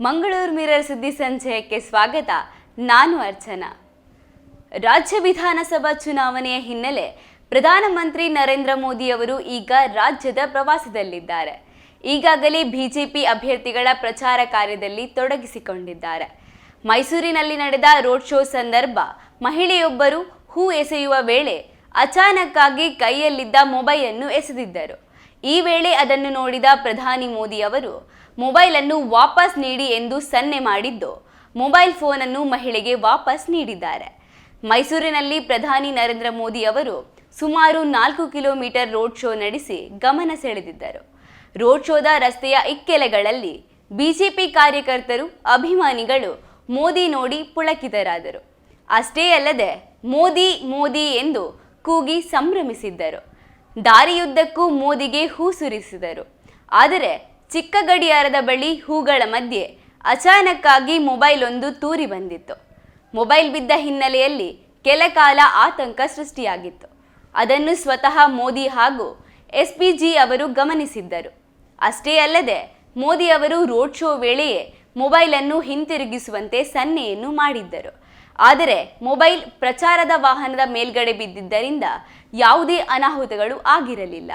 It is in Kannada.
ಮಂಗಳೂರು ಮಿರರ್ ಸುದ್ದಿ ಸಂಚಯಕ್ಕೆ ಸ್ವಾಗತ. ನಾನು ಅರ್ಚನಾ. ರಾಜ್ಯ ವಿಧಾನಸಭಾ ಚುನಾವಣೆಯ ಹಿನ್ನೆಲೆ ಪ್ರಧಾನಮಂತ್ರಿ ನರೇಂದ್ರ ಮೋದಿ ಅವರು ಈಗ ರಾಜ್ಯದ ಪ್ರವಾಸದಲ್ಲಿದ್ದಾರೆ. ಈಗಾಗಲೇ ಬಿಜೆಪಿ ಅಭ್ಯರ್ಥಿಗಳ ಪ್ರಚಾರ ಕಾರ್ಯದಲ್ಲಿ ತೊಡಗಿಸಿಕೊಂಡಿದ್ದಾರೆ. ಮೈಸೂರಿನಲ್ಲಿ ನಡೆದ ರೋಡ್ ಶೋ ಸಂದರ್ಭ ಮಹಿಳೆಯೊಬ್ಬರು ಹೂ ಎಸೆಯುವ ವೇಳೆ ಅಚಾನಕ್ಕಾಗಿ ಕೈಯಲ್ಲಿದ್ದ ಮೊಬೈಲ್ ಅನ್ನು ಎಸೆದಿದ್ದರು. ಈ ವೇಳೆ ಅದನ್ನು ನೋಡಿದ ಪ್ರಧಾನಿ ಮೋದಿ ಅವರು ಮೊಬೈಲ್ ಅನ್ನು ವಾಪಸ್ ನೀಡಿ ಎಂದು ಸನ್ನೆ ಮಾಡಿದ್ದು ಮೊಬೈಲ್ ಫೋನ್ ಅನ್ನು ಮಹಿಳೆಗೆ ವಾಪಸ್ ನೀಡಿದ್ದಾರೆ. ಮೈಸೂರಿನಲ್ಲಿ ಪ್ರಧಾನಿ ನರೇಂದ್ರ ಮೋದಿ ಅವರು ಸುಮಾರು 4 ಕಿಲೋಮೀಟರ್ ರೋಡ್ ಶೋ ನಡೆಸಿ ಗಮನ ಸೆಳೆದಿದ್ದರು. ರೋಡ್ ಶೋದ ರಸ್ತೆಯ ಇಕ್ಕೆಲೆಗಳಲ್ಲಿ ಬಿಜೆಪಿ ಕಾರ್ಯಕರ್ತರು, ಅಭಿಮಾನಿಗಳು ಮೋದಿ ನೋಡಿ ಪುಳಕಿತರಾದರು. ಅಷ್ಟೇ ಅಲ್ಲದೆ ಮೋದಿ ಮೋದಿ ಎಂದು ಕೂಗಿ ಸಂಭ್ರಮಿಸಿದ್ದರು. ದಾರಿಯುದ್ದಕ್ಕೂ ಮೋದಿಗೆ ಹೂ ಸುರಿಸಿದರು. ಆದರೆ ಚಿಕ್ಕ ಗಡಿಯಾರದ ಬಳಿ ಹೂಗಳ ಮಧ್ಯೆ ಅಚಾನಕ್ಕಾಗಿ ಮೊಬೈಲ್ ಒಂದು ತೂರಿ ಬಂದಿತ್ತು. ಮೊಬೈಲ್ ಬಿದ್ದ ಹಿನ್ನೆಲೆಯಲ್ಲಿ ಕೆಲ ಕಾಲ ಆತಂಕ ಸೃಷ್ಟಿಯಾಗಿತ್ತು. ಅದನ್ನು ಸ್ವತಃ ಮೋದಿ ಹಾಗೂ ಎಸ್ಪಿಜಿ ಅವರು ಗಮನಿಸಿದ್ದರು. ಅಷ್ಟೇ ಅಲ್ಲದೆ ಮೋದಿ ಅವರು ರೋಡ್ ಶೋ ವೇಳೆಯೇ ಮೊಬೈಲ್ ಅನ್ನು ಹಿಂತಿರುಗಿಸುವಂತೆ ಸನ್ನೆಯನ್ನು ಮಾಡಿದ್ದರು. ಆದರೆ ಮೊಬೈಲ್ ಪ್ರಚಾರದ ವಾಹನದ ಮೇಲ್ಗಡೆ ಬಿದ್ದಿದ್ದರಿಂದ ಯಾವುದೇ ಅನಾಹುತಗಳು ಆಗಿರಲಿಲ್ಲ.